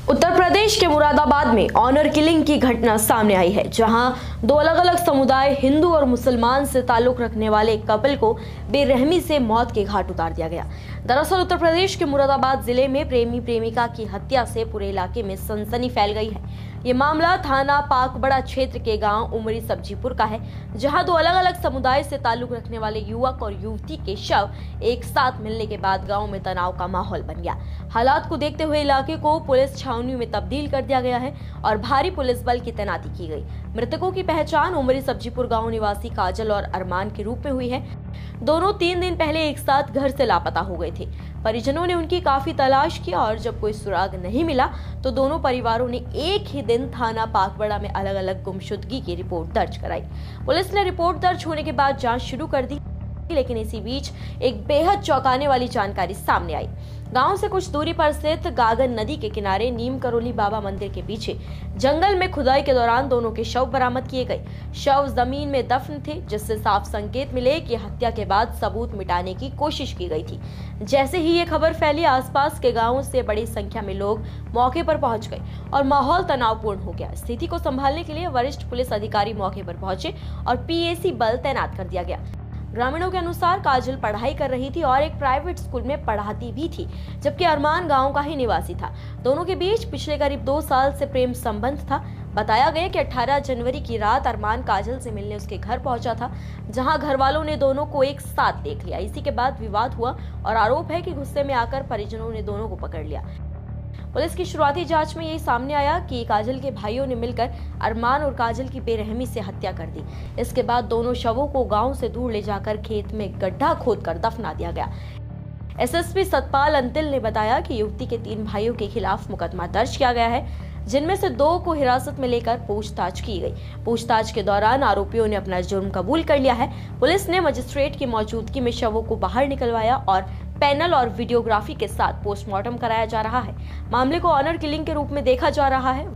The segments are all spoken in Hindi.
उत्तर प्रदेश के मुरादाबाद में ऑनर किलिंग की घटना सामने आई है, जहां दो अलग अलग समुदाय हिंदू और मुसलमान से ताल्लुक रखने वाले एक कपल को बेरहमी से मौत के घाट उतार दिया गया। दरअसल उत्तर प्रदेश के मुरादाबाद जिले में प्रेमी प्रेमिका की हत्या से पूरे इलाके में सनसनी फैल गई है। ये मामला थाना पाकबड़ा क्षेत्र के गांव उमरी सब्जीपुर का है, जहां दो अलग अलग समुदाय से ताल्लुक रखने वाले युवक और युवती के शव एक साथ मिलने के बाद गांव में तनाव का माहौल बन गया। हालात को देखते हुए इलाके को पुलिस छावनी में तब्दील कर दिया गया है और भारी पुलिस बल की तैनाती की गई। मृतकों की पहचान उमरी सब्जीपुर गांव निवासी काजल और अरमान के रूप में हुई है। दोनों 3 दिन पहले एक साथ घर से लापता हो गए थे। परिजनों ने उनकी काफी तलाश की और जब कोई सुराग नहीं मिला तो दोनों परिवारों ने एक ही दिन थाना पाकबड़ा में अलग अलग गुमशुदगी की रिपोर्ट दर्ज कराई। पुलिस ने रिपोर्ट दर्ज होने के बाद जांच शुरू कर दी, लेकिन इसी बीच एक बेहद चौंकाने वाली जानकारी सामने आई। गांव से कुछ दूरी पर स्थित गागन नदी के किनारे नीम करोली बाबा मंदिर के पीछे जंगल में खुदाई के दौरान दोनों के शव बरामद किए गए। शव जमीन में दफन थे, जिससे साफ संकेत मिले कि हत्या के बाद सबूत मिटाने की कोशिश की गई थी। जैसे ही ये खबर फैली, आसपास के गांवों से बड़ी संख्या में लोग मौके पर पहुंच गए और माहौल तनावपूर्ण हो गया। स्थिति को संभालने के लिए वरिष्ठ पुलिस अधिकारी मौके पर पहुंचे और पीएसी बल तैनात कर दिया गया। ग्रामीणों के अनुसार काजल पढ़ाई कर रही थी और एक प्राइवेट स्कूल में पढ़ाती भी थी, जबकि अरमान गांव का ही निवासी था। दोनों के बीच पिछले करीब 2 साल से प्रेम संबंध था। बताया गया कि 18 जनवरी की रात अरमान काजल से मिलने उसके घर पहुंचा था, जहां घर वालों ने दोनों को एक साथ देख लिया। इसी के बाद विवाद हुआ और आरोप है कि गुस्से में आकर परिजनों ने दोनों को पकड़ लिया। पुलिस की शुरुआती जांच में यही सामने आया कि काजल के भाइयों ने मिलकर अरमान और काजल की बेरहमी से हत्या कर दी। इसके बाद दोनों शवों को गांव से दूर ले जाकर खेत में गड्ढा खोदकर दफना दिया गया। एसएसपी सतपाल अंतिल ने बताया कि युवती के 3 भाइयों के खिलाफ मुकदमा दर्ज किया गया है, जिनमें से 2 को हिरासत में लेकर पूछताछ की गई। पूछताछ के दौरान आरोपियों ने अपना जुर्म कबूल कर लिया है। पुलिस ने मजिस्ट्रेट की मौजूदगी में शवों को बाहर निकलवाया और पैनल और वीडियोग्राफी के साथ पोस्टमार्टम कराया जा रहा है। मामले को ऑनर किलिंग के रूप में देखा जा रहा है।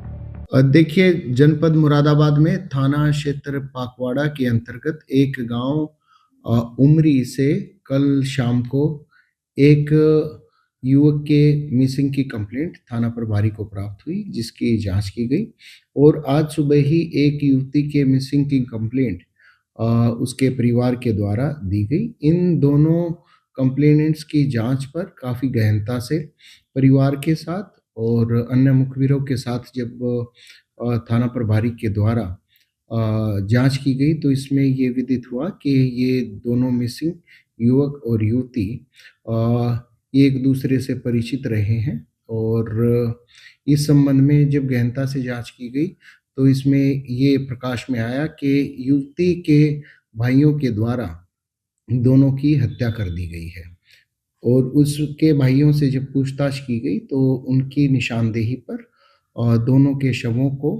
देखिए, जनपद मुरादाबाद में थाना क्षेत्र पाकवाड़ा के अंतर्गत एक गांव उमरी से कल शाम को एक युवक के मिसिंग की कंप्लेंट थाना प्रभारी को प्राप्त हुई, जिसकी जांच की गई और आज सुबह ही एक युवती के मिसिंग की कंप्लेंट उसके परिवार के द्वारा दी गई। इन दोनों कंप्लेनेंट्स की जांच पर काफ़ी गहनता से परिवार के साथ और अन्य मुखबिरों के साथ जब थाना प्रभारी के द्वारा जांच की गई तो इसमें ये विदित हुआ कि ये दोनों मिसिंग युवक और युवती एक दूसरे से परिचित रहे हैं और इस संबंध में जब गहनता से जांच की गई तो इसमें ये प्रकाश में आया कि युवती के भाइयों के द्वारा दोनों की हत्या कर दी गई है और उसके भाइयों से जब पूछताछ की गई तो उनकी निशानदेही पर दोनों के शवों को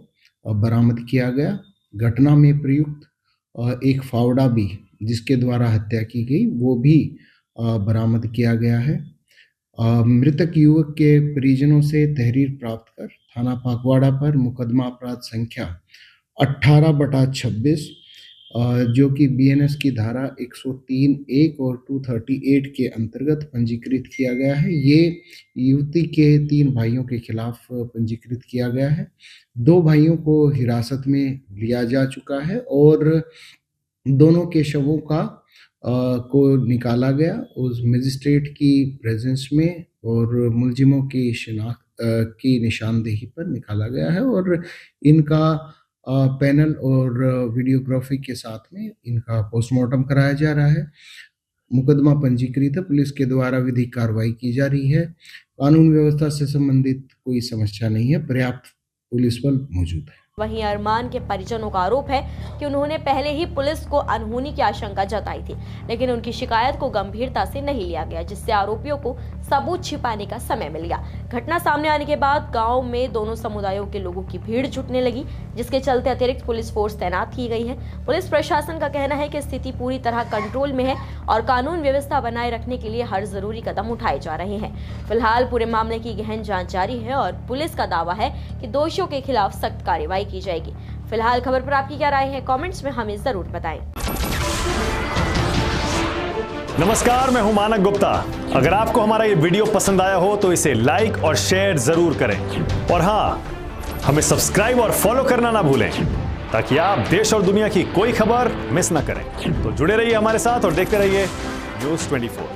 बरामद किया गया। घटना में प्रयुक्त एक फावड़ा भी जिसके द्वारा हत्या की गई वो भी बरामद किया गया है। मृतक युवक के परिजनों से तहरीर प्राप्त कर थाना पाकवाड़ा पर मुकदमा अपराध संख्या 18/26 जो कि बीएनएस की धारा 103(1) और 238 के अंतर्गत पंजीकृत किया गया है। ये युवती के 3 भाइयों के खिलाफ पंजीकृत किया गया है। 2 भाइयों को हिरासत में लिया जा चुका है और दोनों के शवों को निकाला गया उस मजिस्ट्रेट की प्रेजेंस में और मुलजिमों की शिनाख्त की निशानदेही पर निकाला गया है और इनका पैनल और वीडियोग्राफी के साथ में इनका पोस्टमार्टम कराया जा रहा है। मुकदमा पंजीकृत है, पुलिस के द्वारा विधिक कार्रवाई की जा रही है। कानून व्यवस्था से संबंधित कोई समस्या नहीं है, पर्याप्त पुलिस बल मौजूद है। वहीं अरमान के परिजनों का आरोप है कि उन्होंने पहले ही पुलिस को अनहोनी की आशंका जताई थी, लेकिन उनकी शिकायत को गंभीरता से नहीं लिया गया, जिससे आरोपियों को सबूत छिपाने का समय मिल गया। घटना सामने आने के बाद गांव में दोनों समुदायों के लोगों की भीड़ जुटने लगी, जिसके चलते अतिरिक्त पुलिस फोर्स तैनात की गई है। पुलिस प्रशासन का कहना है कि स्थिति पूरी तरह कंट्रोल में है और कानून व्यवस्था बनाए रखने के लिए हर जरूरी कदम उठाए जा रहे हैं। फिलहाल पूरे मामले की गहन जाँच जारी है और पुलिस का दावा है कि दोषियों के खिलाफ सख्त कार्रवाई की जाएगी। फिलहाल खबर पर आपकी क्या राय है, कमेंट्स में हमें जरूर बताएं। नमस्कार, मैं हूं मानक गुप्ता। अगर आपको हमारा ये वीडियो पसंद आया हो तो इसे लाइक और शेयर जरूर करें और हाँ, हमें सब्सक्राइब और फॉलो करना ना भूलें ताकि आप देश और दुनिया की कोई खबर मिस ना करें। तो जुड़े रहिए हमारे साथ और देखते रहिए न्यूज़ 24।